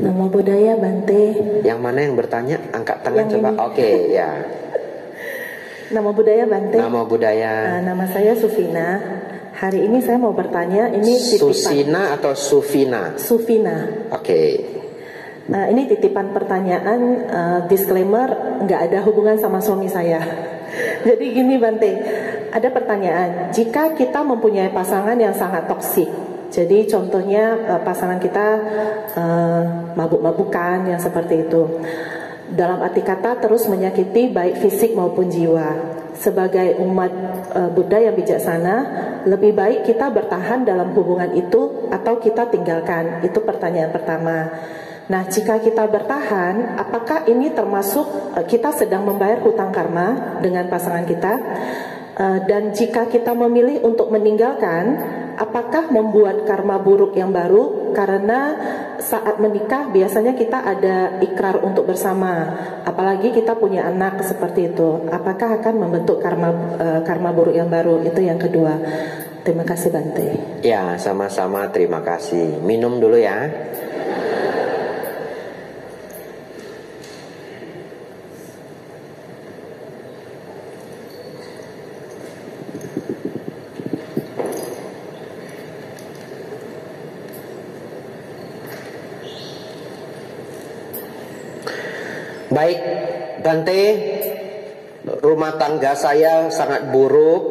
Nama budaya Bante. Yang mana yang bertanya? Angkat tangan coba. Oke, ya. Nama budaya Bante. Nama budaya. Nama saya Sufina. Hari ini saya mau bertanya, ini titipan. Susina atau Sufina? Sufina. Oke. Ini titipan pertanyaan, disclaimer, nggak ada hubungan sama suami saya. Jadi gini Bante, ada pertanyaan, jika kita mempunyai pasangan yang sangat toksik, jadi contohnya pasangan kita mabuk-mabukan yang seperti itu, dalam arti kata terus menyakiti baik fisik maupun jiwa. Sebagai umat Buddha yang bijaksana, lebih baik kita bertahan dalam hubungan itu atau kita tinggalkan? Itu pertanyaan pertama. Nah, jika kita bertahan, apakah ini termasuk kita sedang membayar hutang karma dengan pasangan kita? Dan jika kita memilih untuk meninggalkan, apakah membuat karma buruk yang baru? Karena saat menikah biasanya kita ada ikrar untuk bersama, apalagi kita punya anak seperti itu. Apakah akan membentuk karma buruk yang baru? Itu yang kedua. Terima kasih Bante. Ya, sama-sama, terima kasih. Minum dulu ya. Baik, Bante, rumah tangga saya sangat buruk.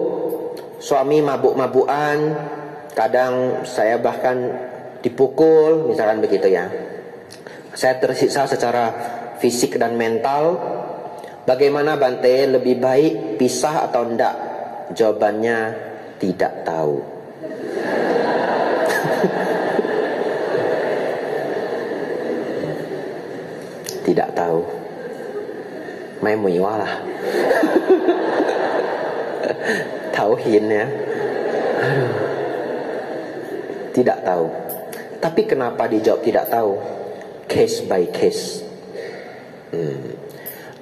Suami mabuk-mabukan, kadang saya bahkan dipukul, misalkan begitu ya. Saya tersiksa secara fisik dan mental. Bagaimana Bante, lebih baik pisah atau enggak? Jawabannya tidak tahu. Tidak tahu. Mai muiwa lah. Tauhin ya. Tidak tahu. Tapi kenapa dijawab tidak tahu? Case by case.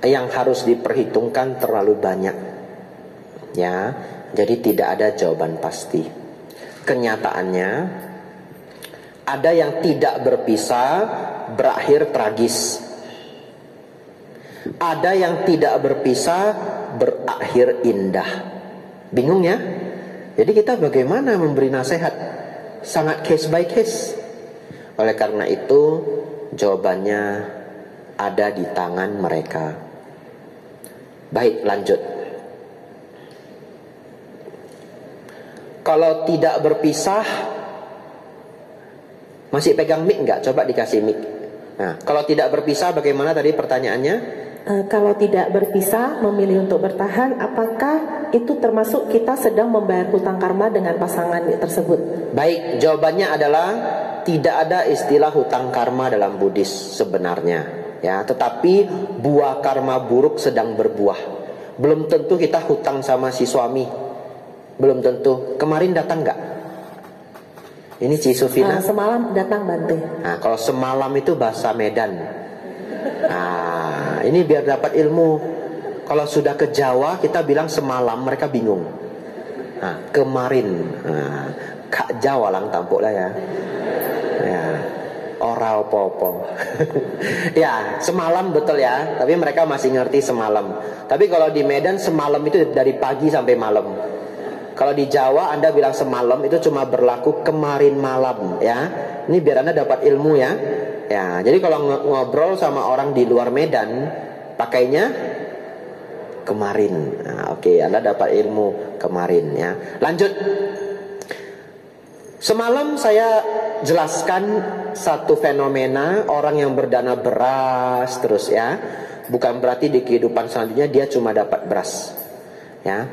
Yang harus diperhitungkan terlalu banyak. Ya, jadi tidak ada jawaban pasti. Kenyataannya ada yang tidak berpisah berakhir tragis. Ada yang tidak berpisah berakhir indah. Bingung ya? Jadi kita bagaimana memberi nasihat? Sangat case by case. Oleh karena itu jawabannya ada di tangan mereka. Baik, lanjut. Kalau tidak berpisah, masih pegang mic enggak? Coba dikasih mic. Nah, kalau tidak berpisah bagaimana tadi pertanyaannya? Kalau tidak berpisah, memilih untuk bertahan, apakah itu termasuk kita sedang membayar hutang karma dengan pasangan tersebut? Baik, jawabannya adalah tidak ada istilah hutang karma dalam Buddhis sebenarnya, ya. Tetapi buah karma buruk sedang berbuah. Belum tentu kita hutang sama si suami, belum tentu. Kemarin datang nggak? Ini Ci Sufina? Semalam datang Bante. Nah, kalau semalam itu bahasa Medan. Nah, ini biar dapat ilmu. Kalau sudah ke Jawa kita bilang semalam, mereka bingung. Nah, kemarin. Nah, Kak Jawa lang tampuk lah ya. Ya, oral popo. Ya, semalam betul ya. Tapi mereka masih ngerti semalam. Tapi kalau di Medan semalam itu dari pagi sampai malam. Kalau di Jawa Anda bilang semalam itu cuma berlaku kemarin malam ya. Ini biar Anda dapat ilmu ya. Ya, jadi kalau ngobrol sama orang di luar Medan pakainya kemarin. Nah, oke, Anda dapat ilmu kemarin ya. Lanjut. Semalam saya jelaskan satu fenomena orang yang berdana beras terus ya. Bukan berarti di kehidupan selanjutnya dia cuma dapat beras. Ya.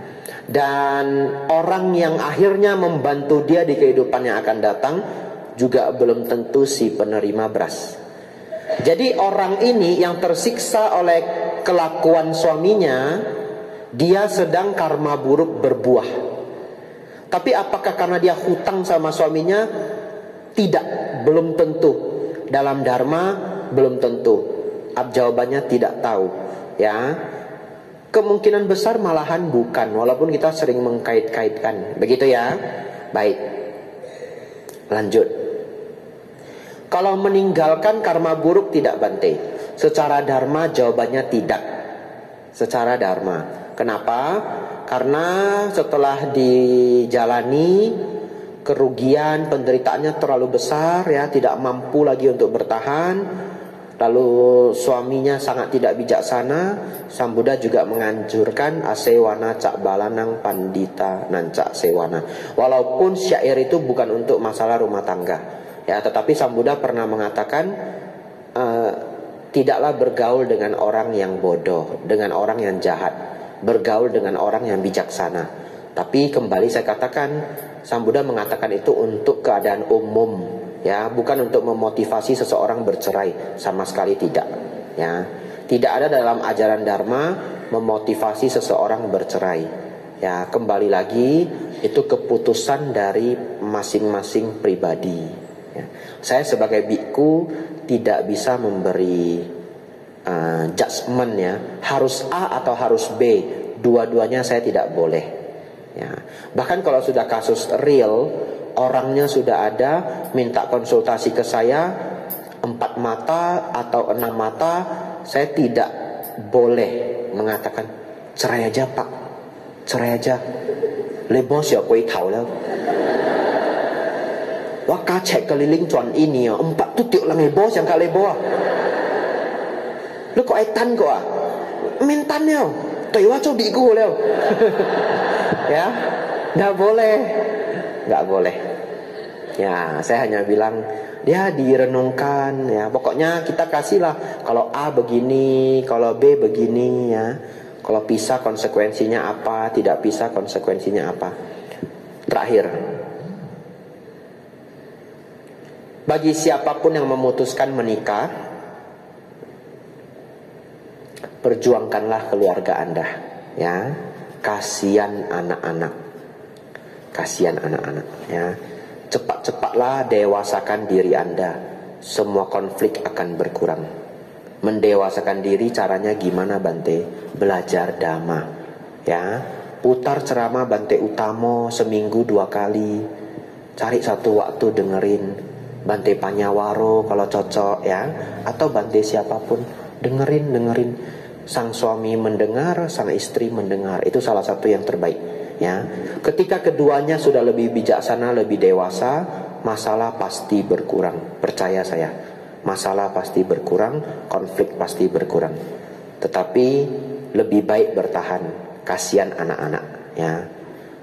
Dan orang yang akhirnya membantu dia di kehidupan yang akan datang juga belum tentu si penerima beras. Jadi orang ini yang tersiksa oleh kelakuan suaminya, dia sedang karma buruk berbuah. Tapi apakah karena dia hutang sama suaminya? Tidak, belum tentu. Dalam dharma belum tentu. Jawabannya tidak tahu. Ya, kemungkinan besar malahan bukan, walaupun kita sering mengkait-kaitkan. Begitu ya. Baik, lanjut. Kalau meninggalkan karma buruk tidak Bante? Secara dharma jawabannya tidak. Secara dharma. Kenapa? Karena setelah dijalani kerugian, penderitaannya terlalu besar ya, tidak mampu lagi untuk bertahan. Lalu suaminya sangat tidak bijaksana. Sang Buddha juga menganjurkan asewana cak balanang pandita nancak sewana. Walaupun syair itu bukan untuk masalah rumah tangga ya, tetapi Sang Buddha pernah mengatakan tidaklah bergaul dengan orang yang bodoh, dengan orang yang jahat, bergaul dengan orang yang bijaksana. Tapi kembali saya katakan, Sang Buddha mengatakan itu untuk keadaan umum ya, bukan untuk memotivasi seseorang bercerai, sama sekali tidak ya. Tidak ada dalam ajaran Dharma memotivasi seseorang bercerai ya. Kembali lagi, itu keputusan dari masing-masing pribadi ya. Saya sebagai biku tidak bisa memberi judgement ya, harus A atau harus B, dua-duanya saya tidak boleh ya. Bahkan kalau sudah kasus real, orangnya sudah ada, minta konsultasi ke saya 4 mata atau 6 mata, saya tidak boleh mengatakan cerai aja Pak, cerai aja. Le bos ya kuih tahu lah. Wah kacek keliling cuan ini ya, 4 tu tiuk lang le bos yang kak le bos. Lu kok aitan kok ah? Mentan ya, taiwa coba iku leo. Ya, nggak boleh. Nggak boleh ya. Saya hanya bilang ya direnungkan ya. Pokoknya kita kasihlah, kalau A begini, kalau B begini ya. Kalau pisah konsekuensinya apa, tidak pisah konsekuensinya apa. Terakhir, bagi siapapun yang memutuskan menikah, perjuangkanlah keluarga Anda ya. Kasihan anak-anak, kasihan anak-anak ya. Cepat-cepatlah dewasakan diri Anda, semua konflik akan berkurang. Mendewasakan diri caranya gimana Bante? Belajar dhamma ya. Putar ceramah Bante Utamo seminggu 2 kali. Cari satu waktu dengerin Bante Panyawaro kalau cocok ya, atau Bante siapapun, dengerin. Sang suami mendengar, sang istri mendengar, itu salah satu yang terbaik ya. Ketika keduanya sudah lebih bijaksana, lebih dewasa, masalah pasti berkurang. Percaya saya, masalah pasti berkurang, konflik pasti berkurang. Tetapi lebih baik bertahan, kasihan anak-anak ya.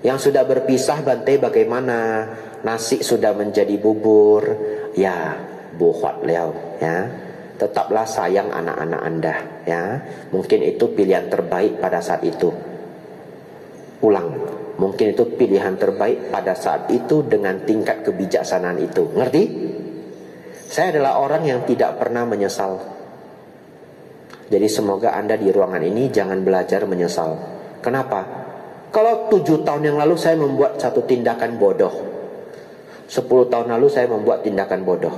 Yang sudah berpisah Bante bagaimana? Nasi sudah menjadi bubur ya, buat leo ya. Tetaplah sayang anak-anak Anda ya. Mungkin itu pilihan terbaik pada saat itu. Ulang, mungkin itu pilihan terbaik pada saat itu dengan tingkat kebijaksanaan itu. Ngerti? Saya adalah orang yang tidak pernah menyesal. Jadi semoga Anda di ruangan ini jangan belajar menyesal. Kenapa? Kalau 7 tahun yang lalu saya membuat satu tindakan bodoh, 10 tahun lalu saya membuat tindakan bodoh,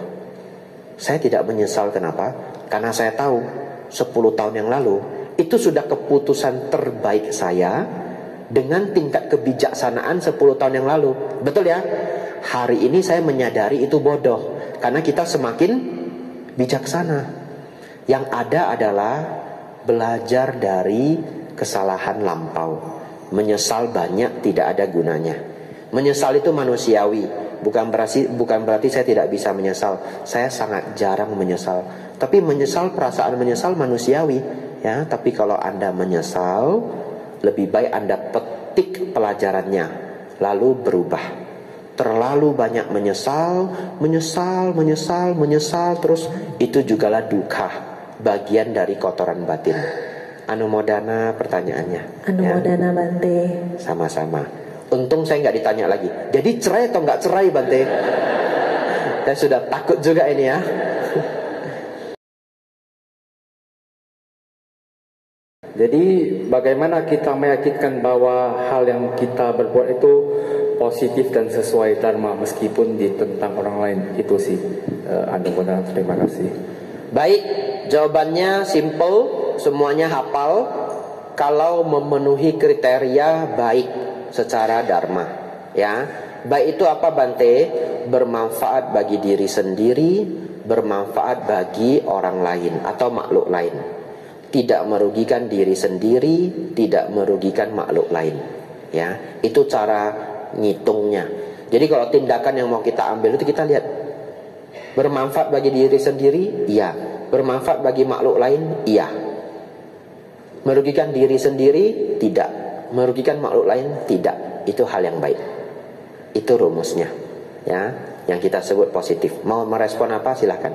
saya tidak menyesal. Kenapa? Karena saya tahu 10 tahun yang lalu itu sudah keputusan terbaik saya dengan tingkat kebijaksanaan 10 tahun yang lalu. Betul ya? Hari ini saya menyadari itu bodoh, karena kita semakin bijaksana. Yang ada adalah belajar dari kesalahan lampau. Menyesal banyak tidak ada gunanya. Menyesal itu manusiawi. Bukan berarti saya tidak bisa menyesal. Saya sangat jarang menyesal. Tapi menyesal, perasaan menyesal manusiawi ya. Tapi kalau Anda menyesal, lebih baik Anda petik pelajarannya, lalu berubah. Terlalu banyak menyesal, terus itu jugalah dukkha, bagian dari kotoran batin. Anumodana pertanyaannya. Anumodana ya. Bante. Sama-sama. Untung saya nggak ditanya lagi, jadi cerai atau nggak cerai Bante? Saya sudah takut juga ini ya. Jadi bagaimana kita meyakinkan bahwa hal yang kita berbuat itu positif dan sesuai dharma meskipun ditentang orang lain? Itu sih Anumodana, terima kasih. Baik, jawabannya simple, semuanya hafal. Kalau memenuhi kriteria baik secara dharma ya. Baik itu apa Bante? Bermanfaat bagi diri sendiri, bermanfaat bagi orang lain atau makhluk lain, tidak merugikan diri sendiri, tidak merugikan makhluk lain. Ya, itu cara ngitungnya. Jadi kalau tindakan yang mau kita ambil itu kita lihat bermanfaat bagi diri sendiri, iya. Bermanfaat bagi makhluk lain, iya. Merugikan diri sendiri, tidak. Merugikan makhluk lain, tidak. Itu hal yang baik. Itu rumusnya, ya, yang kita sebut positif. Mau merespon apa silahkan.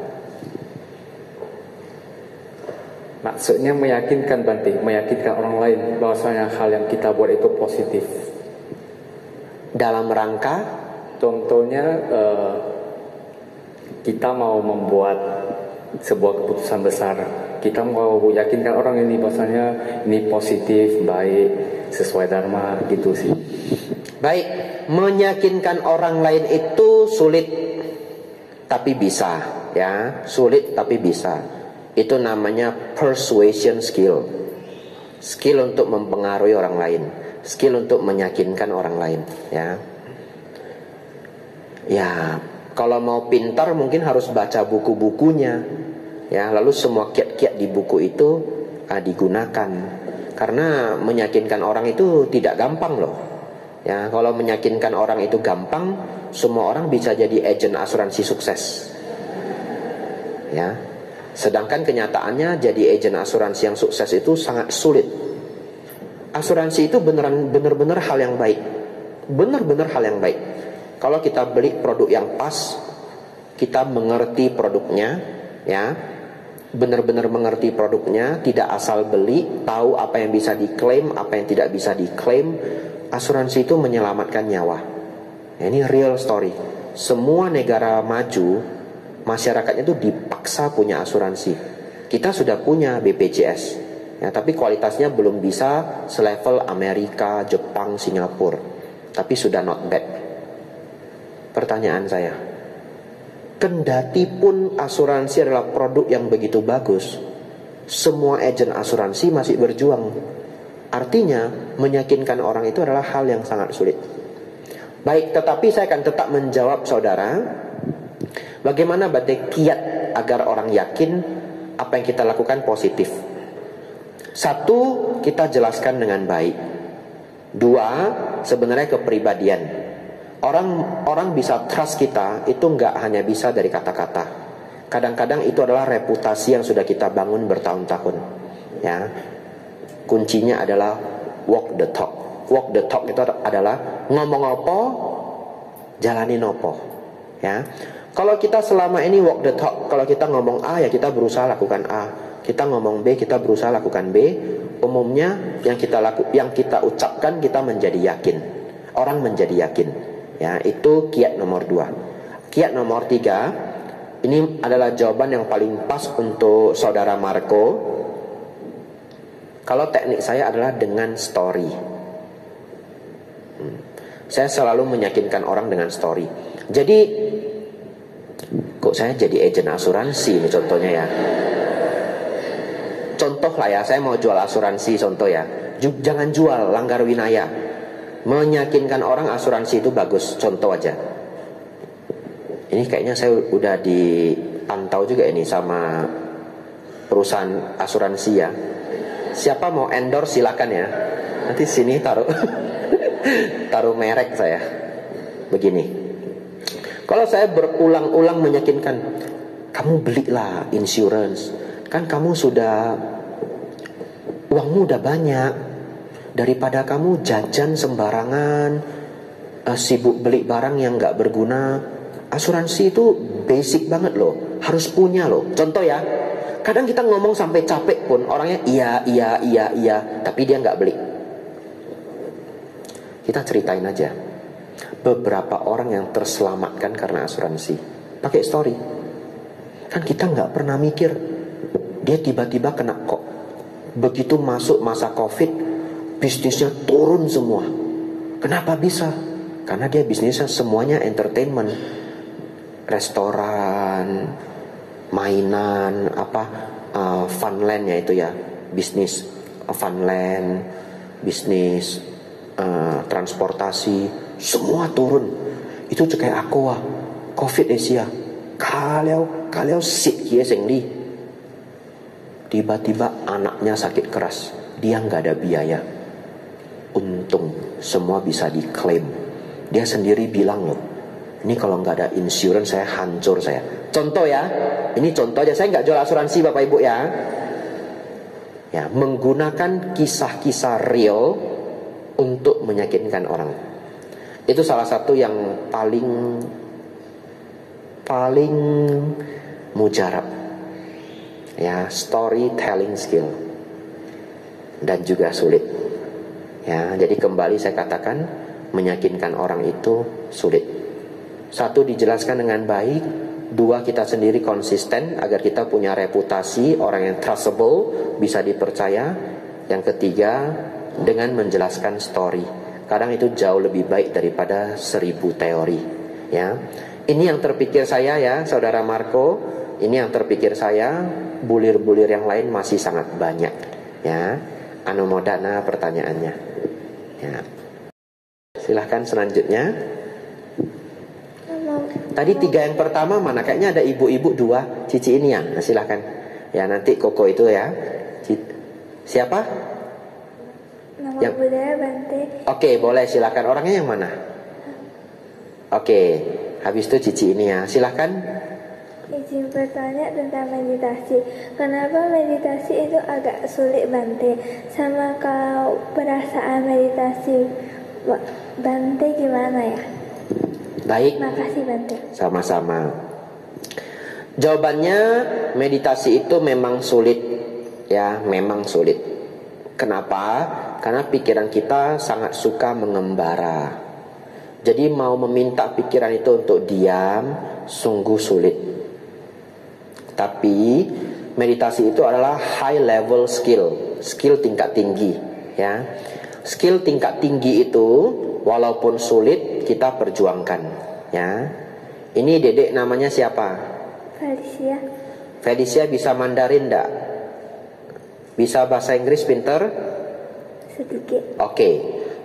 Maksudnya meyakinkan Bante, meyakinkan orang lain bahwasanya hal yang kita buat itu positif. Dalam rangka, contohnya kita mau membuat sebuah keputusan besar, kita mau yakinkan orang ini bahwasanya ini positif, baik, sesuai dharma, gitu sih. baik, meyakinkan orang lain itu sulit tapi bisa, ya, sulit tapi bisa. Itu namanya persuasion skill. Skill untuk mempengaruhi orang lain, skill untuk meyakinkan orang lain, ya. Ya, kalau mau pintar mungkin harus baca buku-bukunya, ya. Lalu semua kiat-kiat di buku itu digunakan. Karena meyakinkan orang itu tidak gampang loh. Ya, kalau meyakinkan orang itu gampang, semua orang bisa jadi agen asuransi sukses. Ya. Sedangkan kenyataannya jadi agen asuransi yang sukses itu sangat sulit. Asuransi itu benar-benar hal yang baik. Benar-benar hal yang baik. Kalau kita beli produk yang pas, kita mengerti produknya, ya, benar-benar mengerti produknya, tidak asal beli, tahu apa yang bisa diklaim, apa yang tidak bisa diklaim. Asuransi itu menyelamatkan nyawa. Ya, ini real story. Semua negara maju, masyarakatnya itu dipaksa punya asuransi. Kita sudah punya BPJS, ya, tapi kualitasnya belum bisa selevel Amerika, Jepang, Singapura, tapi sudah not bad. Pertanyaan saya, kendati pun asuransi adalah produk yang begitu bagus, semua agen asuransi masih berjuang. Artinya meyakinkan orang itu adalah hal yang sangat sulit. Baik, tetapi saya akan tetap menjawab saudara, bagaimana Bante kiat agar orang yakin apa yang kita lakukan positif. Satu, kita jelaskan dengan baik. Dua, sebenarnya kepribadian. Orang bisa trust kita itu nggak hanya bisa dari kata-kata. Kadang-kadang itu adalah reputasi yang sudah kita bangun bertahun-tahun. Ya, kuncinya adalah walk the talk. Walk the talk itu adalah ngomong apa, jalanin apa. Ya, kalau kita selama ini walk the talk, kalau kita ngomong A ya kita berusaha lakukan A, kita ngomong B kita berusaha lakukan B. Umumnya yang kita ucapkan kita menjadi yakin. Orang menjadi yakin. Ya, itu kiat nomor 2. Kiat nomor 3, ini adalah jawaban yang paling pas untuk saudara Marco. Kalau teknik saya adalah dengan story. Saya selalu meyakinkan orang dengan story. Jadi, kok saya jadi agen asuransi ini contohnya ya. Contoh lah ya, saya mau jual asuransi contoh ya. Jangan jual, langgar winaya. Meyakinkan orang asuransi itu bagus, contoh aja. Ini kayaknya saya udah dipantau juga ini sama perusahaan asuransi ya. Siapa mau endorse silakan ya. Nanti sini taruh taruh merek saya. Begini. Kalau saya berulang-ulang meyakinkan, kamu belilah insurance. Kan kamu sudah, uangmu udah banyak. Daripada kamu jajan sembarangan, sibuk beli barang yang gak berguna. Asuransi itu basic banget loh, harus punya loh. Contoh ya, kadang kita ngomong sampai capek pun orangnya iya, tapi dia gak beli. Kita ceritain aja beberapa orang yang terselamatkan karena asuransi. Pakai story. Kan kita gak pernah mikir, dia tiba-tiba kena kok. Begitu masuk masa COVID, bisnisnya turun semua. Kenapa bisa? Karena dia bisnisnya semuanya entertainment, restoran, mainan, funlandnya itu ya, bisnis funland, bisnis transportasi, semua turun. Itu kayak Aqua, COVID Asia, kalian sit kia sengdi. Tiba-tiba anaknya sakit keras, dia nggak ada biaya. Untung semua bisa diklaim. Dia sendiri bilang loh, ini kalau nggak ada insurance saya hancur saya. Contoh ya, ini contoh aja, saya nggak jual asuransi Bapak Ibu ya. Ya, menggunakan kisah-kisah real untuk meyakinkan orang. Itu salah satu yang paling mujarab. Ya, storytelling skill. Dan juga sulit. Ya, jadi kembali saya katakan, meyakinkan orang itu sulit. Satu, dijelaskan dengan baik. Dua, kita sendiri konsisten agar kita punya reputasi orang yang trustable, bisa dipercaya. Yang ketiga, dengan menjelaskan story. Kadang itu jauh lebih baik daripada 1000 teori. Ya, ini yang terpikir saya ya, Saudara Marco. Ini yang terpikir saya. Bulir-bulir yang lain masih sangat banyak. Ya, anumodana pertanyaannya. Ya, silahkan selanjutnya. Tadi 3 yang pertama mana? Kayaknya ada ibu-ibu 2, Cici ini ya. Nah, silahkan. Ya, nanti Koko itu ya. Siapa? Nama yang... budaya Bante. Oke, boleh, silahkan. Orangnya yang mana? Oke, habis itu Cici ini ya. Silahkan. Izin bertanya tentang meditasi. Kenapa meditasi itu agak sulit Bante? Sama kalau perasaan meditasi Bante gimana ya? Baik. Makasih Bante. Sama-sama. Jawabannya, meditasi itu memang sulit. Ya, memang sulit. Kenapa? Karena pikiran kita sangat suka mengembara. Jadi mau meminta pikiran itu untuk diam sungguh sulit. Tapi meditasi itu adalah high level skill, skill tingkat tinggi, ya. Skill tingkat tinggi itu walaupun sulit kita perjuangkan, ya. Ini Dedek namanya siapa? Felicia. Felicia bisa Mandarin enggak? Bisa bahasa Inggris pinter? Sedikit. Oke.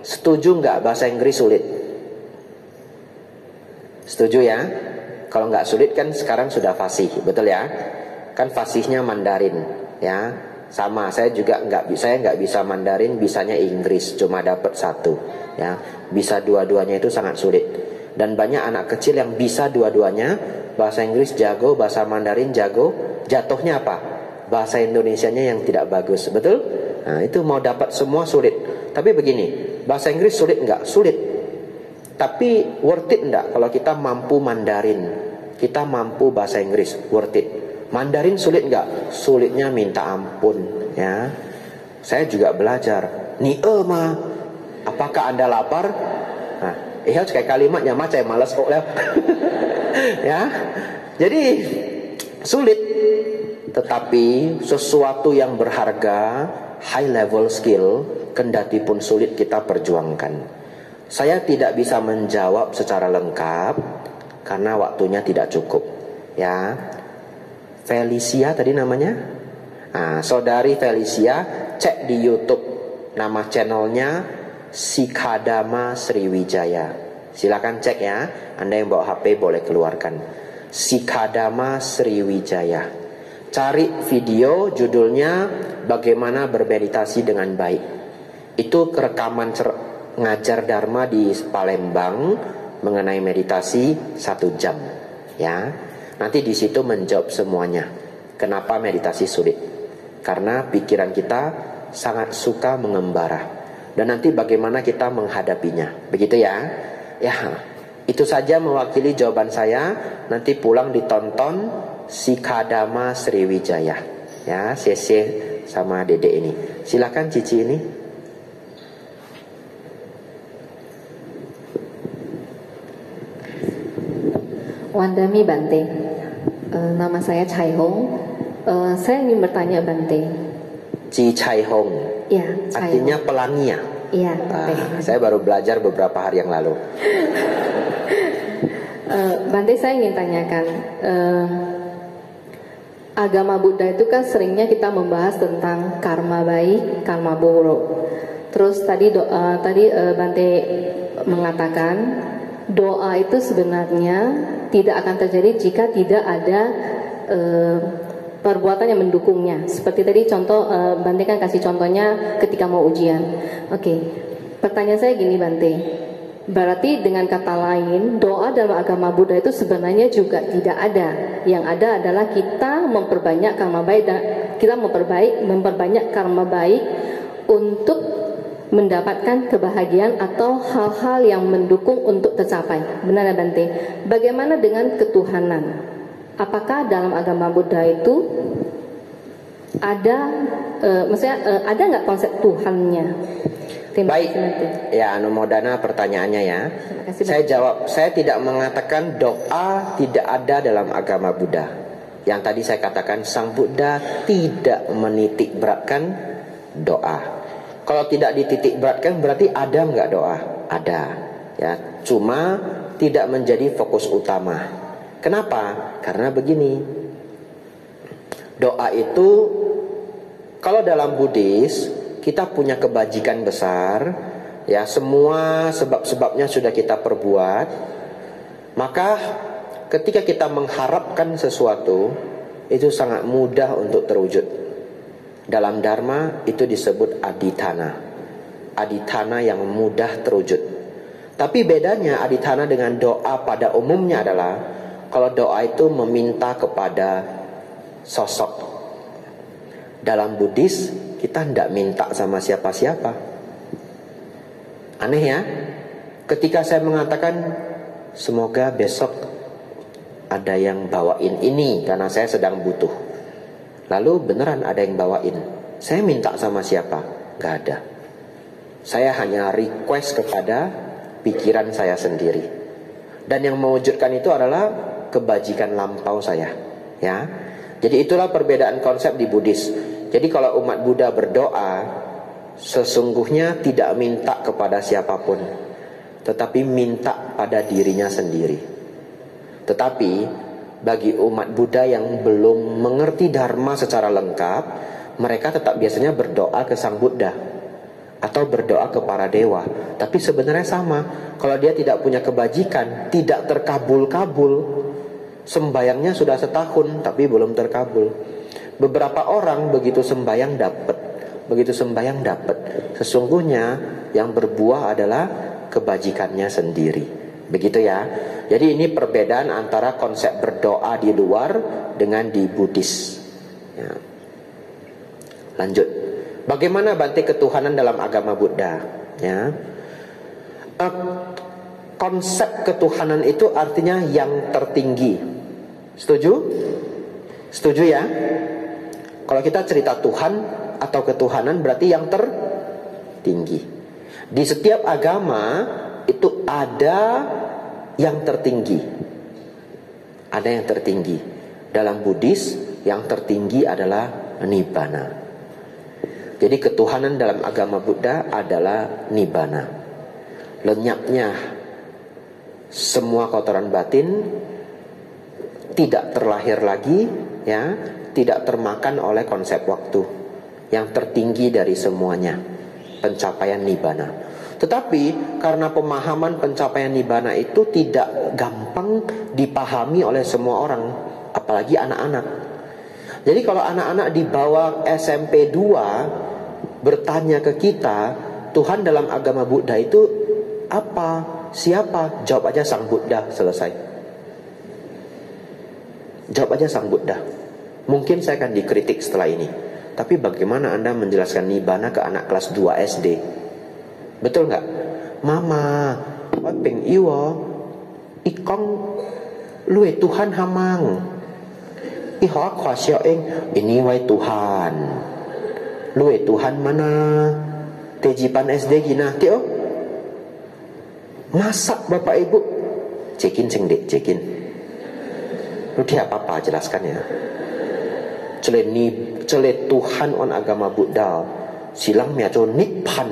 Setuju enggak bahasa Inggris sulit? Setuju ya? Kalau nggak sulit kan sekarang sudah fasih, betul ya? Kan fasihnya Mandarin, ya. Sama, saya juga nggak bisa Mandarin, bisanya Inggris, cuma dapat 1, ya. Bisa dua-duanya itu sangat sulit. Dan banyak anak kecil yang bisa dua-duanya, bahasa Inggris jago, bahasa Mandarin jago, jatuhnya apa? Bahasa Indonesianya yang tidak bagus, betul? Nah, itu mau dapat semua sulit. Tapi begini, bahasa Inggris sulit nggak? Sulit. Tapi worth it enggak kalau kita mampu Mandarin, kita mampu bahasa Inggris, worth it. Mandarin sulit enggak? Sulitnya minta ampun, ya. Saya juga belajar. Ni ma, apakah Anda lapar? Nah, harus kayak kalimatnya macam malas kok lah. Ya. Jadi sulit. Tetapi sesuatu yang berharga, high level skill, kendati pun sulit kita perjuangkan. Saya tidak bisa menjawab secara lengkap karena waktunya tidak cukup. Ya, Felicia tadi namanya. Nah, saudari Felicia, cek di YouTube nama channelnya Sikadama Sriwijaya. Silakan cek ya. Anda yang bawa HP boleh keluarkan. Sikadama Sriwijaya. Cari video judulnya Bagaimana Bermeditasi dengan Baik. Itu rekaman ngajar Dharma di Palembang mengenai meditasi 1 jam, ya. Nanti di situ menjawab semuanya. Kenapa meditasi sulit? Karena pikiran kita sangat suka mengembara. Dan nanti bagaimana kita menghadapinya. Begitu ya. Ya, itu saja mewakili jawaban saya. Nanti pulang ditonton Sikadama Sriwijaya. Ya, CC sama Dede ini. Silakan Cici ini. Wandami Bante, nama saya Chai Hong. Saya ingin bertanya Bante. Ci Chai Hong. Ya, Chai artinya Hong. pelangi ya. Iya. Saya baru belajar beberapa hari yang lalu. Bante, saya ingin tanyakan. Agama Buddha itu kan seringnya kita membahas tentang karma baik, karma buruk. Terus tadi Bante mengatakan doa itu sebenarnya tidak akan terjadi jika tidak ada perbuatan yang mendukungnya. Seperti tadi contoh Bante kan kasih contohnya ketika mau ujian. Oke. Pertanyaan saya gini Bante. Berarti dengan kata lain, doa dalam agama Buddha itu sebenarnya juga tidak ada. Yang ada adalah kita memperbanyak karma baik dan kita memperbanyak karma baik untuk mendapatkan kebahagiaan atau hal-hal yang mendukung untuk tercapai. Benar ya Bante? Bagaimana dengan ketuhanan? Apakah dalam agama Buddha itu ada, ada nggak konsep Tuhannya? Baik, ya Anumodana pertanyaannya ya. Saya jawab, saya tidak mengatakan doa tidak ada dalam agama Buddha. Yang tadi saya katakan Sang Buddha tidak menitik beratkan doa. Kalau tidak dititik beratkan berarti ada nggak doa? Ada, ya. Cuma tidak menjadi fokus utama. Kenapa? Karena begini, doa itu kalau dalam Buddhis kita punya kebajikan besar, ya semua sebab-sebabnya sudah kita perbuat. Maka ketika kita mengharapkan sesuatu, itu sangat mudah untuk terwujud. Dalam Dharma itu disebut adithana. Adithana yang mudah terwujud. Tapi bedanya adithana dengan doa pada umumnya adalah, kalau doa itu meminta kepada sosok. Dalam Buddhis kita tidak minta sama siapa-siapa. Aneh ya. Ketika saya mengatakan semoga besok ada yang bawain ini karena saya sedang butuh, lalu beneran ada yang bawain, saya minta sama siapa? Gak ada. Saya hanya request kepada pikiran saya sendiri. Dan yang mewujudkan itu adalah kebajikan lampau saya, ya. Jadi itulah perbedaan konsep di Buddhis. Jadi kalau umat Buddha berdoa, sesungguhnya tidak minta kepada siapapun, tetapi minta pada dirinya sendiri. Tetapi bagi umat Buddha yang belum mengerti Dharma secara lengkap, mereka tetap biasanya berdoa ke Sang Buddha atau berdoa ke para dewa. Tapi sebenarnya sama. Kalau dia tidak punya kebajikan, tidak terkabul-kabul, sembayangnya sudah setahun tapi belum terkabul. Beberapa orang begitu sembayang dapat, begitu sembayang dapat. Sesungguhnya yang berbuah adalah kebajikannya sendiri. Begitu ya. Jadi ini perbedaan antara konsep berdoa di luar dengan di Buddhis, ya. Lanjut. Bagaimana Bante ketuhanan dalam agama Buddha? Ya. Konsep ketuhanan itu artinya yang tertinggi. Setuju? Setuju ya? Kalau kita cerita Tuhan atau ketuhanan berarti yang tertinggi. Di setiap agama itu ada yang tertinggi. Ada yang tertinggi. Dalam Buddhis yang tertinggi adalah Nibbana. Jadi ketuhanan dalam agama Buddha adalah Nibbana. Lenyapnya semua kotoran batin, tidak terlahir lagi, ya, tidak termakan oleh konsep waktu. Yang tertinggi dari semuanya, pencapaian Nibbana. Tetapi karena pemahaman pencapaian Nibbana itu tidak gampang dipahami oleh semua orang, apalagi anak-anak. Jadi kalau anak-anak di bawah SMP 2 bertanya ke kita, Tuhan dalam agama Buddha itu apa? Siapa? Jawab aja Sang Buddha, selesai. Jawab aja Sang Buddha. Mungkin saya akan dikritik setelah ini, tapi bagaimana Anda menjelaskan Nibbana ke anak kelas 2 SD? Betul nggak? Mama, ping iwo ikong luwe Tuhan hamang. Iho khwasyo eng ini wai Tuhan. Luwe Tuhan mana? Tejipan SD gina, tio. Masak Bapak Ibu. Cekin sing dek, cekin. Lu dia apa-apa jelaskan ya. Cele Tuhan on agama Buddha silang miaco Nippan.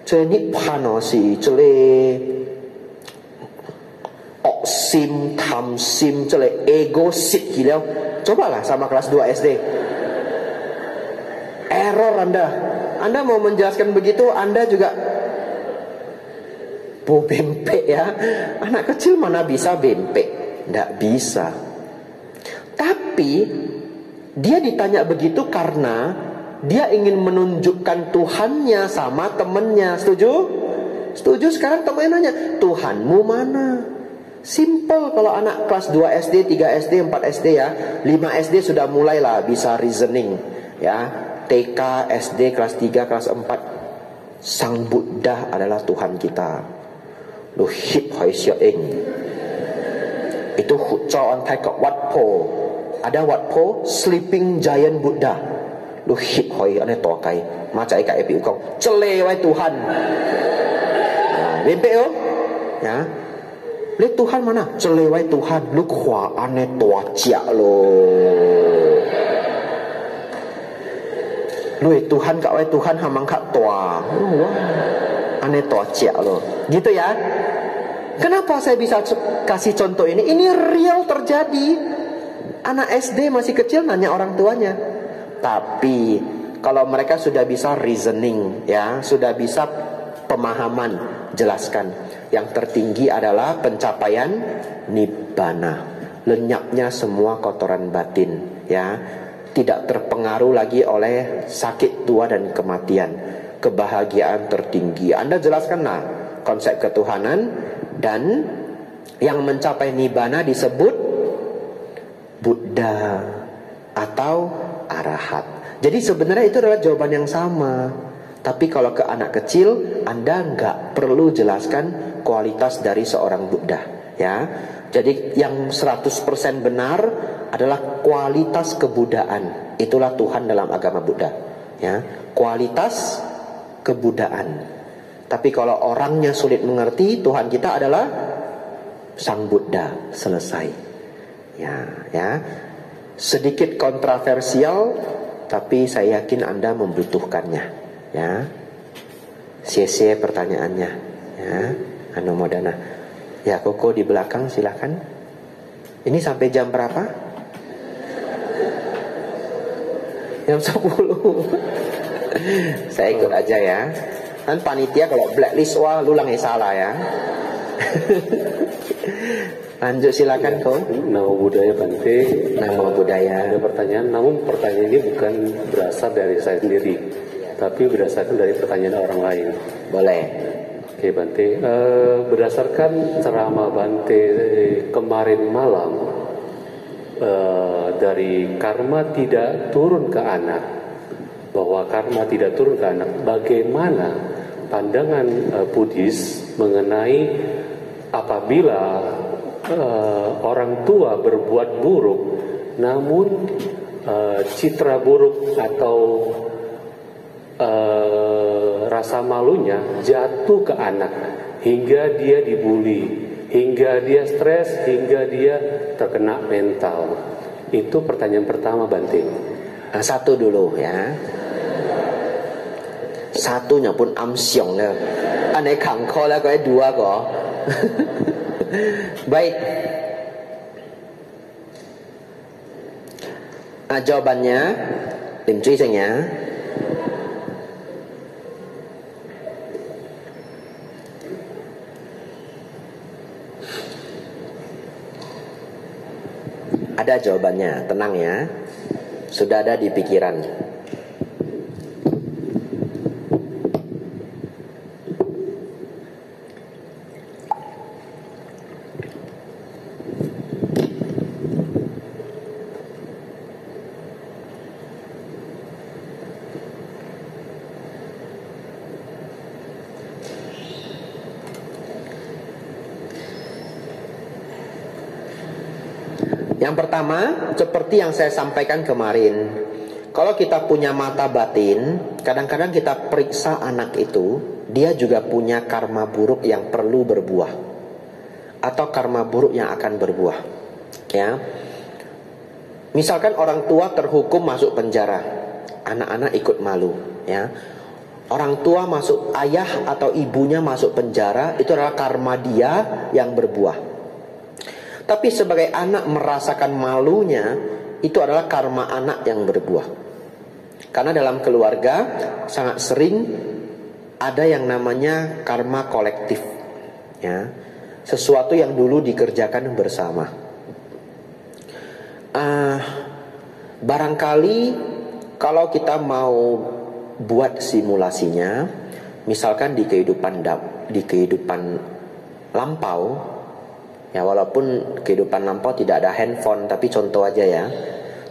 Cele Nippan si cele oksim tamsim cele ego sik gila. Cobalah sama kelas 2 SD. Error Anda. Anda mau menjelaskan begitu, Anda juga bempek ya. Anak kecil mana bisa bempek? Tidak bisa. Tapi dia ditanya begitu karena dia ingin menunjukkan Tuhannya sama temennya. Setuju? Setuju. Sekarang temennya nanya, Tuhanmu mana? Simple. Kalau anak kelas 2 SD, 3 SD, 4 SD ya, 5 SD sudah mulailah bisa reasoning ya. TK, SD, kelas 3, kelas 4. Sang Buddha adalah Tuhan kita. Lu hip hai sia eng. Itu cho on thai ke Wat Po. Ada Wat Po, Sleeping Giant Buddha. Lu hip hai ane to kai. Maca ika epi ukong. Cele wai Tuhan. Bempe yo. Ya. Lihat Tuhan mana? Celewai Tuhan. Lu khua ane tua cia lo. Lu Tuhan kak wai Tuhan hamang kak tua. Ane tua cia lo. Gitu ya. Kenapa saya bisa kasih contoh ini? Ini real terjadi. Anak SD masih kecil nanya orang tuanya. Tapi kalau mereka sudah bisa reasoning, ya, sudah bisa pemahaman, jelaskan. Yang tertinggi adalah pencapaian nibbana, lenyapnya semua kotoran batin, ya, tidak terpengaruh lagi oleh sakit tua dan kematian, kebahagiaan tertinggi. Anda jelaskanlah konsep ketuhanan, dan yang mencapai nibbana disebut Buddha atau arahat. Jadi sebenarnya itu adalah jawaban yang sama. Tapi kalau ke anak kecil, Anda nggak perlu jelaskan kualitas dari seorang Buddha, ya. Jadi yang 100% benar adalah kualitas kebudaan. Itulah Tuhan dalam agama Buddha, ya. Kualitas kebudaan. Tapi kalau orangnya sulit mengerti, Tuhan kita adalah Sang Buddha. Selesai. Ya. Sedikit kontroversial, tapi saya yakin Anda membutuhkannya. Ya, sia-sia pertanyaannya. Ya, Anumodana. Ya, Koko di belakang silakan. Ini sampai jam berapa? Jam 10. Saya ikut aja ya. Kan panitia kalau blacklist wah lu lang salah ya. Lanjut silakan Ko. Nama budaya Bante. Nama budaya. Ada pertanyaan, namun pertanyaan ini bukan berasal dari saya sendiri, tapi berdasarkan dari pertanyaan orang lain. Boleh. Oke Bante, berdasarkan ceramah Bante kemarin malam, dari karma tidak turun ke anak, bahwa karma tidak turun ke anak, bagaimana pandangan Buddhis mengenai apabila orang tua berbuat buruk, namun citra buruk atau rasa malunya jatuh ke anak hingga dia dibully, hingga dia stres, hingga dia terkena mental. Itu pertanyaan pertama Bante. Satu dulu ya. Satunya pun amsyong ya. Aneh kangko lah kau dua kok. Baik. Jawabannya Lim Cui Seng ya. Ada jawabannya, tenang ya. Sudah ada di pikiran. Yang pertama, seperti yang saya sampaikan kemarin, kalau kita punya mata batin, kadang-kadang kita periksa anak itu, dia juga punya karma buruk yang perlu berbuah, atau karma buruk yang akan berbuah. Ya, misalkan orang tua terhukum masuk penjara, anak-anak ikut malu. Ya, orang tua masuk, ayah atau ibunya masuk penjara, itu adalah karma dia yang berbuah. Tapi sebagai anak merasakan malunya, itu adalah karma anak yang berbuah. Karena dalam keluarga sangat sering ada yang namanya karma kolektif, ya, sesuatu yang dulu dikerjakan bersama. Barangkali kalau kita mau buat simulasinya, misalkan di kehidupan lampau, ya walaupun kehidupan lampau tidak ada handphone, tapi contoh aja ya.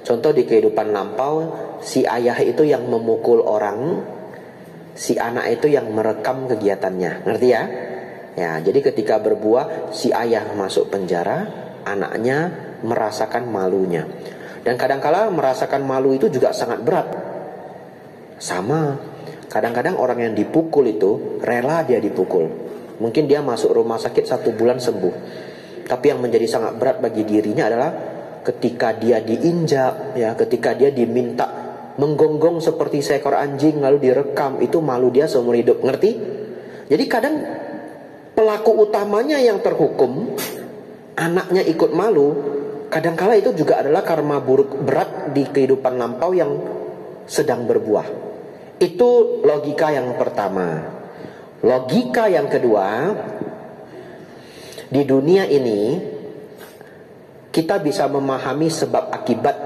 Contoh di kehidupan lampau, si ayah itu yang memukul orang, si anak itu yang merekam kegiatannya, ngerti ya? Ya, jadi ketika berbuah, si ayah masuk penjara, anaknya merasakan malunya. Dan kadang-kala merasakan malu itu juga sangat berat. Sama, kadang-kadang orang yang dipukul itu rela dia dipukul. Mungkin dia masuk rumah sakit 1 bulan sembuh. Tapi yang menjadi sangat berat bagi dirinya adalah ketika dia diinjak, ya, ketika dia diminta menggonggong seperti seekor anjing lalu direkam, itu malu dia seumur hidup, ngerti? Jadi kadang pelaku utamanya yang terhukum, anaknya ikut malu, kadangkala itu juga adalah karma buruk berat di kehidupan lampau yang sedang berbuah. Itu logika yang pertama. Logika yang kedua, di dunia ini kita bisa memahami sebab akibat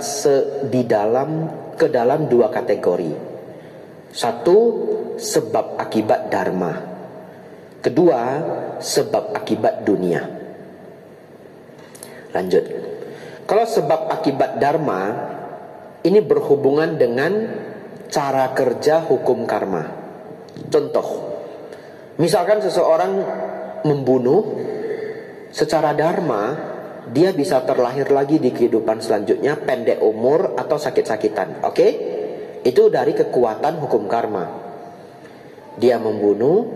ke dalam 2 kategori. Satu, sebab akibat dharma. Kedua, sebab akibat dunia. Lanjut. Kalau sebab akibat dharma, ini berhubungan dengan cara kerja hukum karma. Contoh, misalkan seseorang membunuh, secara dharma dia bisa terlahir lagi di kehidupan selanjutnya, pendek umur atau sakit-sakitan. Oke? Itu dari kekuatan hukum karma. Dia membunuh,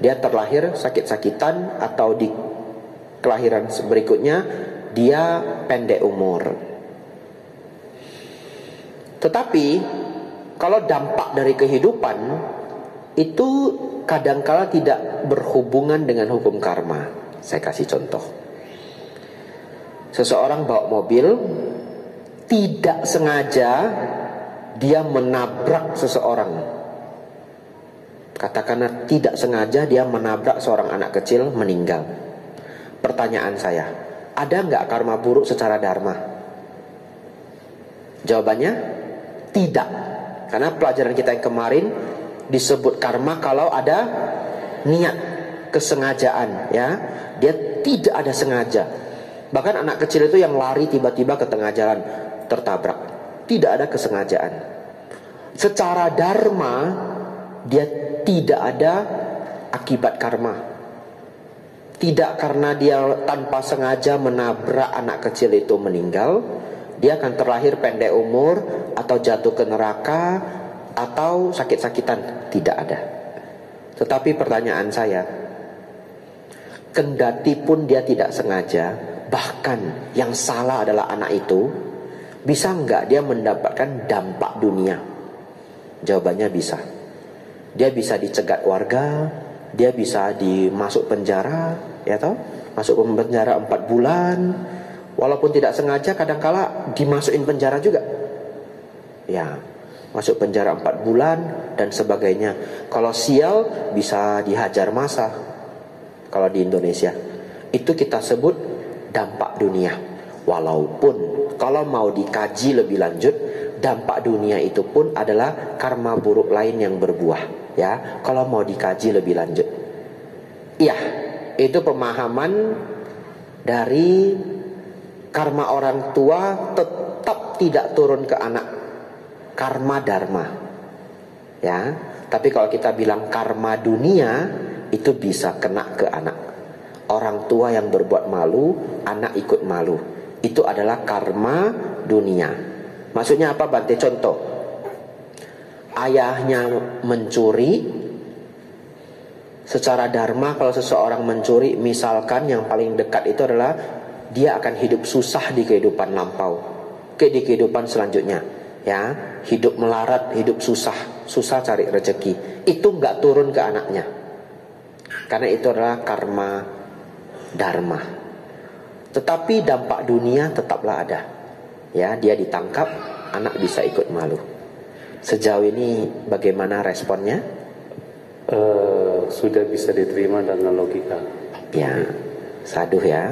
dia terlahir sakit-sakitan, atau di kelahiran berikutnya dia pendek umur. Tetapi kalau dampak dari kehidupan itu kadangkala tidak berhubungan dengan hukum karma. Saya kasih contoh. Seseorang bawa mobil, tidak sengaja dia menabrak seseorang. Katakanlah tidak sengaja dia menabrak seorang anak kecil, meninggal. Pertanyaan saya, ada nggak karma buruk secara dharma? Jawabannya tidak. Karena pelajaran kita yang kemarin disebut karma kalau ada niat, kesengajaan, ya. Dia tidak ada sengaja. Bahkan anak kecil itu yang lari tiba-tiba ke tengah jalan tertabrak, tidak ada kesengajaan. Secara dharma dia tidak ada akibat karma. Tidak karena dia tanpa sengaja menabrak anak kecil itu meninggal, dia akan terlahir pendek umur atau jatuh ke neraka atau sakit-sakitan, tidak ada. Tetapi pertanyaan saya, kendati pun dia tidak sengaja, bahkan yang salah adalah anak itu, bisa enggak dia mendapatkan dampak dunia? Jawabannya bisa. Dia bisa dicegat warga, dia bisa dimasuk penjara, ya toh? Masuk penjara 4 bulan. Walaupun tidak sengaja, kadangkala dimasukin penjara juga. Ya, masuk penjara 4 bulan dan sebagainya. Kalau sial bisa dihajar massa. Kalau di Indonesia, itu kita sebut dampak dunia. Walaupun kalau mau dikaji lebih lanjut, dampak dunia itu pun adalah karma buruk lain yang berbuah. Ya, kalau mau dikaji lebih lanjut. Iya, itu pemahaman dari karma orang tua tetap tidak turun ke anak. Karma dharma. Ya, tapi kalau kita bilang karma dunia, itu bisa kena ke anak. Orang tua yang berbuat malu, anak ikut malu. Itu adalah karma dunia. Maksudnya apa, Bante? Contoh, ayahnya mencuri. Secara dharma kalau seseorang mencuri, misalkan yang paling dekat itu adalah dia akan hidup susah di kehidupan lampau, di kehidupan selanjutnya, ya, hidup melarat, hidup susah cari rezeki. Itu nggak turun ke anaknya, karena itu adalah karma dharma. Tetapi dampak dunia tetaplah ada. Ya, dia ditangkap, anak bisa ikut malu. Sejauh ini bagaimana responnya? Sudah bisa diterima dengan logika. Ya, saduh ya.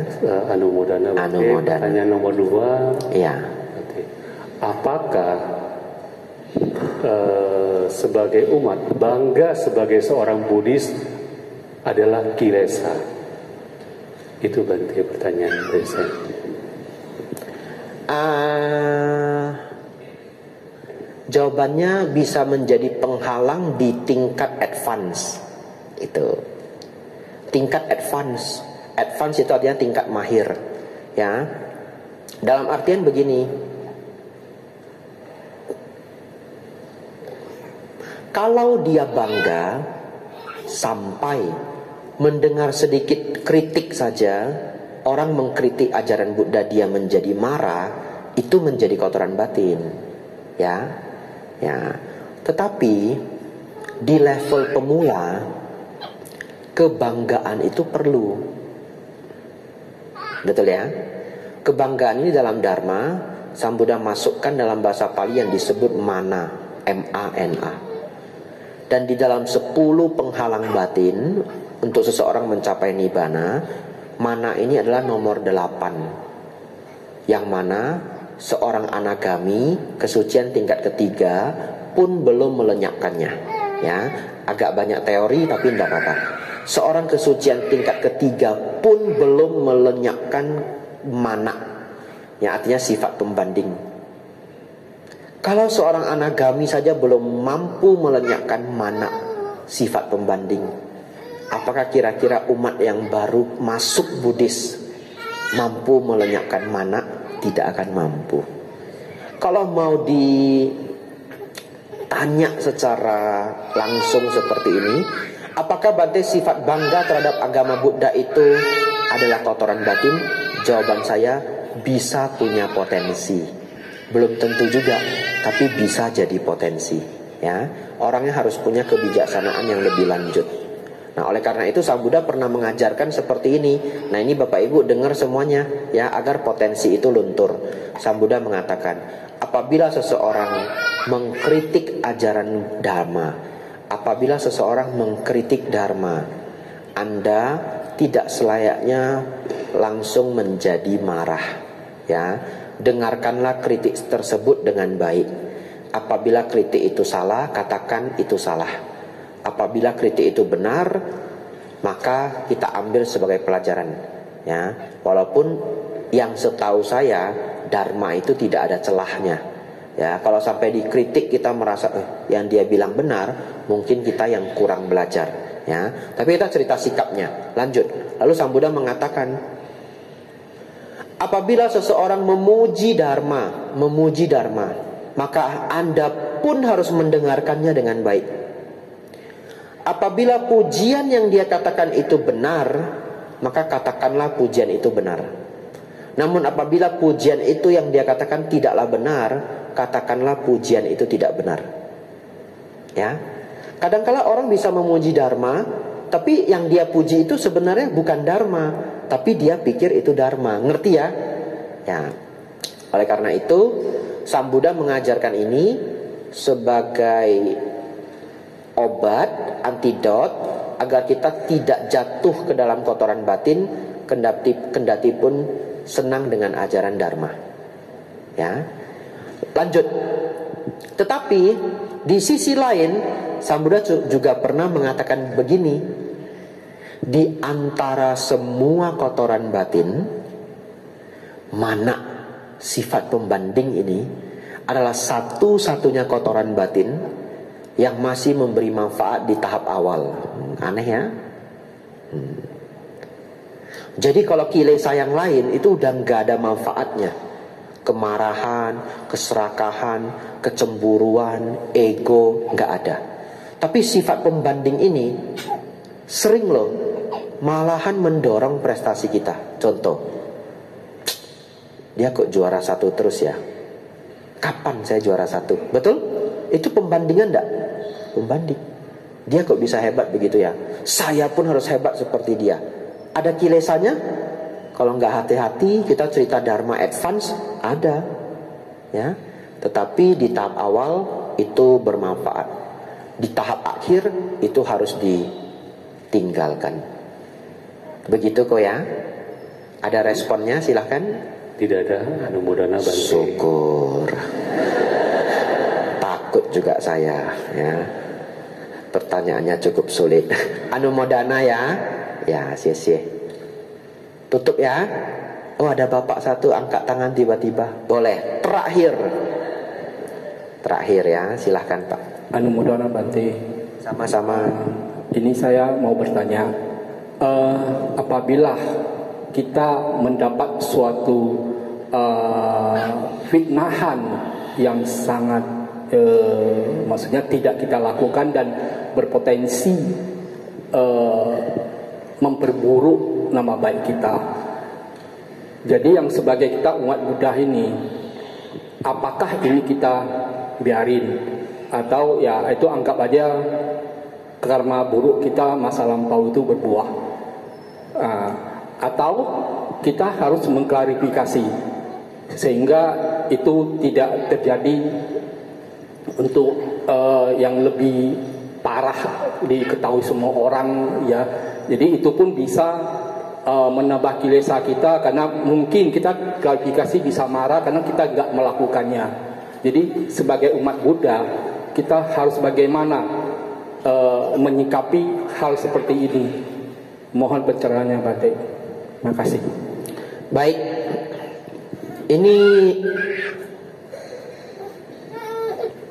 Anumodana. Anumodana. Pertanyaan nomor 2. Ya. apakah sebagai umat bangga sebagai seorang Buddhis adalah kilesa? Itu Bante pertanyaan dari saya. Jawabannya bisa menjadi penghalang di tingkat advance. Itu tingkat advance. Advance itu artinya tingkat mahir, ya. Dalam artian begini, kalau dia bangga sampai mendengar sedikit kritik saja, orang mengkritik ajaran Buddha dia menjadi marah, itu menjadi kotoran batin, ya. Tetapi di level pemula, kebanggaan itu perlu. Betul ya? Kebanggaan ini dalam Dharma Sang Buddha masukkan dalam bahasa Pali yang disebut mana, M-A-N-A. Dan di dalam 10 penghalang batin untuk seseorang mencapai Nibbana, mana ini adalah nomor 8. Yang mana seorang anagami kesucian tingkat ketiga pun belum melenyapkannya, ya. Agak banyak teori tapi tidak apa-apa. Seorang kesucian tingkat ketiga pun belum melenyapkan mana, yang artinya sifat pembanding. Kalau seorang anagami saja belum mampu melenyapkan mana, sifat pembanding, apakah kira-kira umat yang baru masuk Buddhis mampu melenyapkan mana? Tidak akan mampu. Kalau mau ditanya secara langsung seperti ini, apakah Bante sifat bangga terhadap agama Buddha itu adalah kotoran batin? Jawaban saya, bisa punya potensi. Belum tentu juga, tapi bisa jadi potensi, ya. Orangnya harus punya kebijaksanaan yang lebih lanjut. Nah, oleh karena itu Sang Buddha pernah mengajarkan seperti ini. Nah, ini Bapak Ibu dengar semuanya, ya, agar potensi itu luntur. Sang Buddha mengatakan, apabila seseorang mengkritik ajaran Dharma, apabila seseorang mengkritik Dharma, Anda tidak selayaknya langsung menjadi marah, ya. Dengarkanlah kritik tersebut dengan baik. Apabila kritik itu salah, katakan itu salah. Apabila kritik itu benar, maka kita ambil sebagai pelajaran, ya. Walaupun yang setahu saya Dharma itu tidak ada celahnya, ya. Kalau sampai dikritik kita merasa yang dia bilang benar, mungkin kita yang kurang belajar, ya. Tapi kita cerita sikapnya. Lanjut. Lalu Sang Buddha mengatakan, apabila seseorang memuji Dharma, maka Anda pun harus mendengarkannya dengan baik. Apabila pujian yang dia katakan itu benar, maka katakanlah pujian itu benar. Namun apabila pujian itu yang dia katakan tidaklah benar, katakanlah pujian itu tidak benar. Ya. Kadang-kala orang bisa memuji Dharma, tapi yang dia puji itu sebenarnya bukan Dharma, tapi dia pikir itu Dharma. Ngerti ya? Ya. Oleh karena itu, Sang Buddha mengajarkan ini sebagai obat, antidot, agar kita tidak jatuh ke dalam kotoran batin, kendati pun senang dengan ajaran Dharma, ya. Lanjut. Tetapi di sisi lain, Sang Buddha juga pernah mengatakan begini, di antara semua kotoran batin, mana sifat pembanding ini adalah satu-satunya kotoran batin yang masih memberi manfaat di tahap awal. Aneh ya. Jadi kalau kilesa yang lain itu udah gak ada manfaatnya. Kemarahan, keserakahan, kecemburuan, ego, gak ada. Tapi sifat pembanding ini sering loh malahan mendorong prestasi kita. Contoh, dia kok juara 1 terus ya? Kapan saya juara 1? Betul? Itu pembandingan enggak? Pembanding. Dia kok bisa hebat begitu ya? Saya pun harus hebat seperti dia. Ada kilesanya? Kalau nggak hati-hati kita cerita Dharma advance, ada, ya. Tetapi di tahap awal itu bermanfaat. Di tahap akhir itu harus ditinggalkan. Begitu kok ya? Ada responnya? Silahkan. Tidak ada. Anumodana Bante. Syukur. Takut juga saya, ya. Pertanyaannya cukup sulit. Anumodana ya. Ya, sia-sia. Tutup ya. Oh, ada bapak satu angkat tangan tiba-tiba. Boleh. Terakhir ya, silahkan Pak. Anumodana Bante. Sama-sama. Ini saya mau bertanya, apabila kita mendapat suatu fitnahan yang sangat maksudnya tidak kita lakukan dan berpotensi memperburuk nama baik kita. Jadi yang sebagai kita umat Buddha ini, apakah ini kita biarin atau ya itu anggap aja karma buruk kita masa lampau itu berbuah, atau kita harus mengklarifikasi sehingga itu tidak terjadi untuk yang lebih parah diketahui semua orang ya. Jadi itu pun bisa menambah kilesa kita, karena mungkin kita klarifikasi bisa marah karena kita nggak melakukannya. Jadi sebagai umat Buddha kita harus bagaimana menyikapi hal seperti ini. Mohon pencerahannya Bante. Terima kasih. Baik. Ini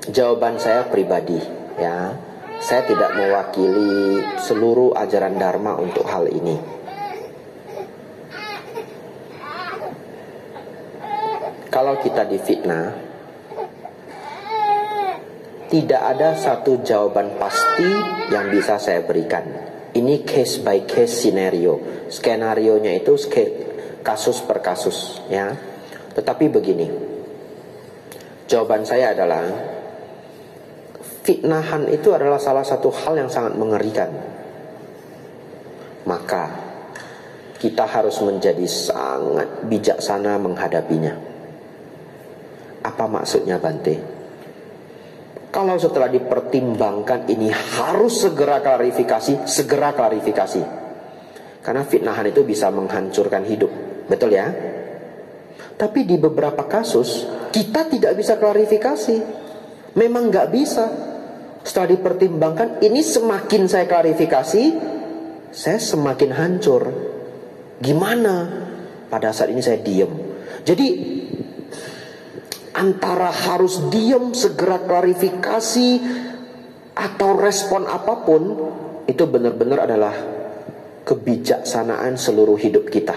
jawaban saya pribadi ya. Saya tidak mewakili seluruh ajaran Dharma untuk hal ini. Kalau kita difitnah, tidak ada satu jawaban pasti yang bisa saya berikan. Ini case by case scenario. Skenarionya itu kasus per kasus ya. Tetapi begini, jawaban saya adalah fitnahan itu adalah salah satu hal yang sangat mengerikan. Maka kita harus menjadi sangat bijaksana menghadapinya. Apa maksudnya Bante? Kalau setelah dipertimbangkan ini harus segera klarifikasi, segera klarifikasi. Karena fitnahan itu bisa menghancurkan hidup. Betul ya? Tapi di beberapa kasus kita tidak bisa klarifikasi. Memang nggak bisa. Setelah dipertimbangkan, ini semakin saya klarifikasi, saya semakin hancur. Gimana? Pada saat ini saya diam. Jadi antara harus diam, segera klarifikasi, atau respon apapun, itu benar-benar adalah kebijaksanaan seluruh hidup kita.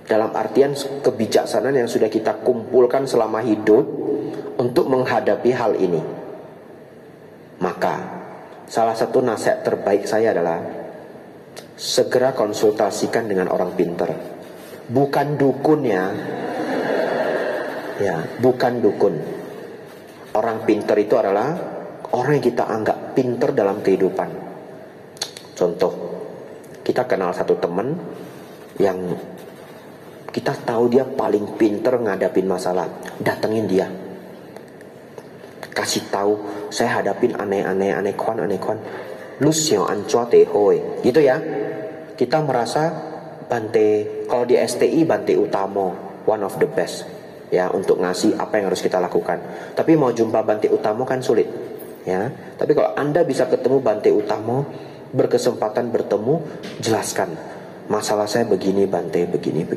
Dalam artian kebijaksanaan yang sudah kita kumpulkan selama hidup untuk menghadapi hal ini. Maka salah satu nasihat terbaik saya adalah segera konsultasikan dengan orang pintar. Bukan dukun ya. Ya, bukan dukun. Orang pintar itu adalah orang yang kita anggap pintar dalam kehidupan. Contoh, kita kenal satu teman yang kita tahu dia paling pintar ngadapin masalah. Datengin dia. Kasih tahu, saya hadapin aneh kon. Lu xiao an chua te hoi. Gitu ya. Kita merasa Bante, kalau di STI Bante Utamo, one of the best. Ya, untuk ngasih apa yang harus kita lakukan. Tapi mau jumpa Bante Utamo kan sulit. Ya. Tapi kalau Anda bisa ketemu Bante Utamo, berkesempatan bertemu, jelaskan. Masalah saya begini Bante, begini.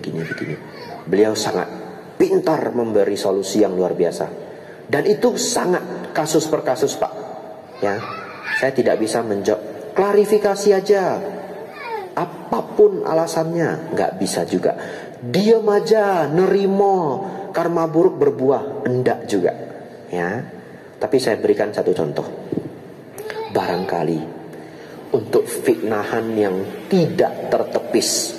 Beliau sangat pintar memberi solusi yang luar biasa. Dan itu sangat kasus per kasus Pak. Ya, saya tidak bisa menjawab. Klarifikasi aja. Apapun alasannya, nggak bisa juga. Diam aja, nerimo, karma buruk berbuah, enggak juga. Ya, tapi saya berikan satu contoh. Barangkali untuk fitnahan yang tidak tertepis,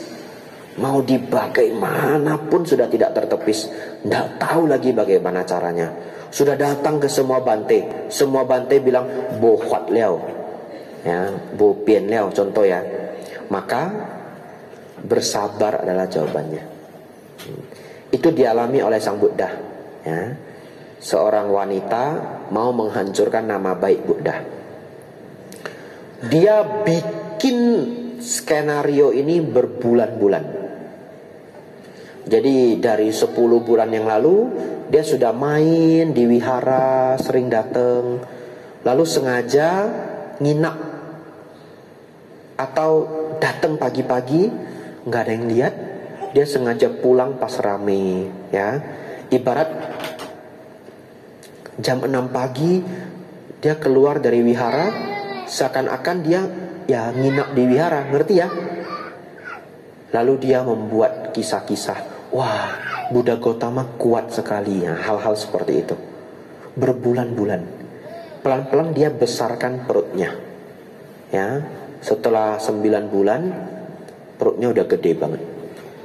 mau dibagaimanapun sudah tidak tertepis, nggak tahu lagi bagaimana caranya. Sudah datang ke semua Bante, semua Bante bilang bo huat liao, ya, bo pian liao, contoh ya. Maka bersabar adalah jawabannya. Itu dialami oleh Sang Buddha, ya. Seorang wanita mau menghancurkan nama baik Buddha. Dia bikin skenario ini berbulan-bulan. Jadi dari 10 bulan yang lalu dia sudah main di wihara, sering datang, lalu sengaja nginap atau datang pagi-pagi, nggak ada yang lihat, dia sengaja pulang pas rame, ya. Ibarat jam 6 pagi dia keluar dari wihara, seakan-akan dia ya nginap di wihara, ngerti ya? Lalu dia membuat kisah-kisah, wah Buddha Gautama kuat sekali ya, hal-hal seperti itu. Berbulan-bulan, pelan-pelan dia besarkan perutnya, ya. Setelah 9 bulan perutnya udah gede banget.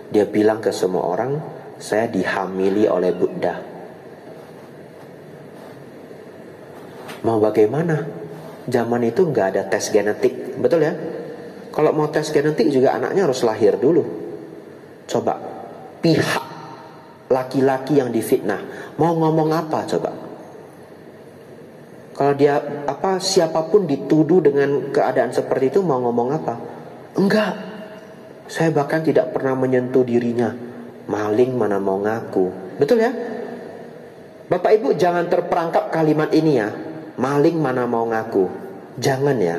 Dia bilang ke semua orang, saya dihamili oleh Buddha. Mau bagaimana? Zaman itu nggak ada tes genetik, betul ya? Kalau mau tes genetik juga anaknya harus lahir dulu. Coba pihak laki-laki yang difitnah mau ngomong apa coba? Kalau dia siapapun dituduh dengan keadaan seperti itu mau ngomong apa? Enggak. Saya bahkan tidak pernah menyentuh dirinya. Maling mana mau ngaku. Betul ya? Bapak Ibu jangan terperangkap kalimat ini ya. Maling mana mau ngaku. Jangan ya.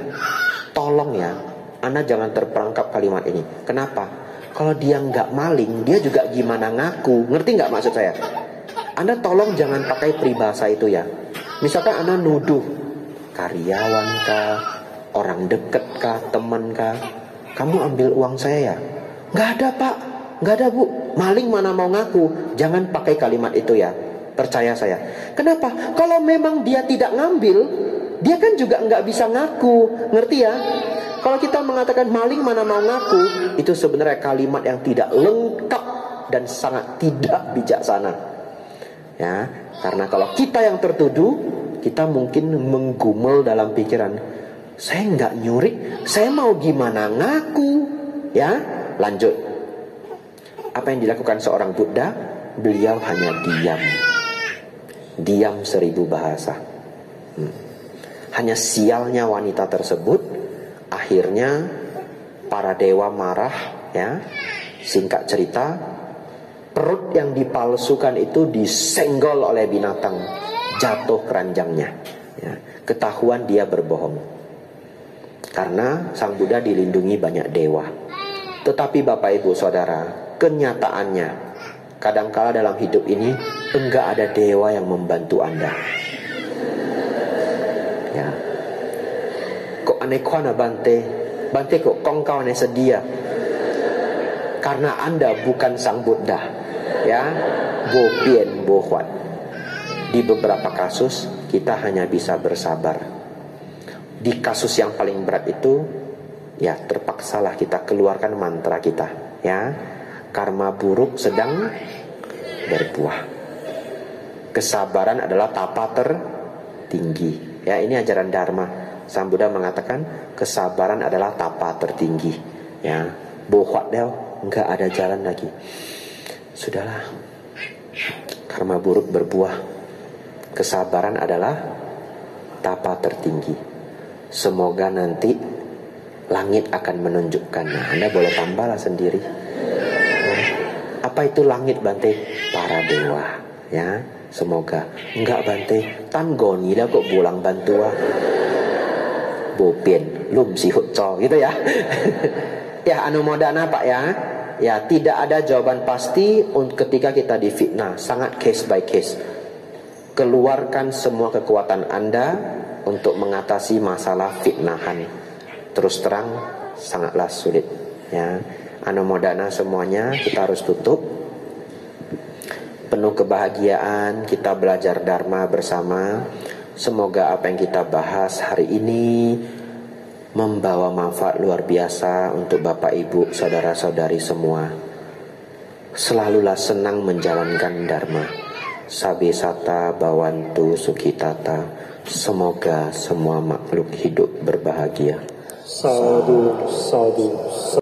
Tolong ya. Anda jangan terperangkap kalimat ini. Kenapa? Kalau dia nggak maling, dia juga gimana ngaku. Ngerti nggak maksud saya? Anda tolong jangan pakai peribahasa itu ya. Misalkan Anda nuduh karyawan kah, orang deket kah, teman kah, kamu ambil uang saya ya? Nggak ada Pak, nggak ada Bu. Maling mana mau ngaku. Jangan pakai kalimat itu ya. Percaya saya. Kenapa? Kalau memang dia tidak ngambil, dia kan juga nggak bisa ngaku. Ngerti ya? Kalau kita mengatakan maling mana mau ngaku, itu sebenarnya kalimat yang tidak lengkap dan sangat tidak bijaksana. Ya, karena kalau kita yang tertuduh, kita mungkin menggumel dalam pikiran, saya nggak nyuri, saya mau gimana ngaku, ya. Lanjut. Apa yang dilakukan seorang Buddha? Beliau hanya diam. Diam 1000 bahasa. Hanya sialnya wanita tersebut. Akhirnya para dewa marah, ya. Singkat cerita, perut yang dipalsukan itu disenggol oleh binatang, jatuh keranjangnya, ya. Ketahuan dia berbohong. Karena Sang Buddha dilindungi banyak dewa. Tetapi Bapak Ibu Saudara, kenyataannya kadangkala dalam hidup ini enggak ada dewa yang membantu Anda. Ya. Kok aneh kuana Bante? Bante kok kongkau aneh sedia? Karena Anda bukan Sang Buddha, ya. Bo Pien Bo Huat. Di beberapa kasus kita hanya bisa bersabar. Di kasus yang paling berat itu, ya terpaksalah kita keluarkan mantra kita, ya. Karma buruk sedang berbuah. Kesabaran adalah tapa tertinggi. Ya, ini ajaran Dharma. Sang Buddha mengatakan kesabaran adalah tapa tertinggi. Ya, bohwat deh, nggak ada jalan lagi. Sudahlah, karma buruk berbuah. Kesabaran adalah tapa tertinggi. Semoga nanti langit akan menunjukkan. Nah, Anda boleh tambahlah sendiri. Nah, apa itu langit Bante? Para dewa, ya. Semoga. Enggak Bante, tan goni dah kok bulang bantua. Bopien lum si hutco gitu ya. Ya, anumodana Pak ya. Ya, tidak ada jawaban pasti ketika kita difitnah. Sangat case by case. Keluarkan semua kekuatan Anda untuk mengatasi masalah fitnahan. Terus terang sangatlah sulit, ya. Anumodana semuanya, kita harus tutup. Penuh kebahagiaan kita belajar Dharma bersama. Semoga apa yang kita bahas hari ini membawa manfaat luar biasa untuk Bapak Ibu, saudara-saudari semua. Selalulah senang menjalankan Dharma. Sabe sata bawantu sukitata. Semoga semua makhluk hidup berbahagia. Sadhu, sadhu, sadhu.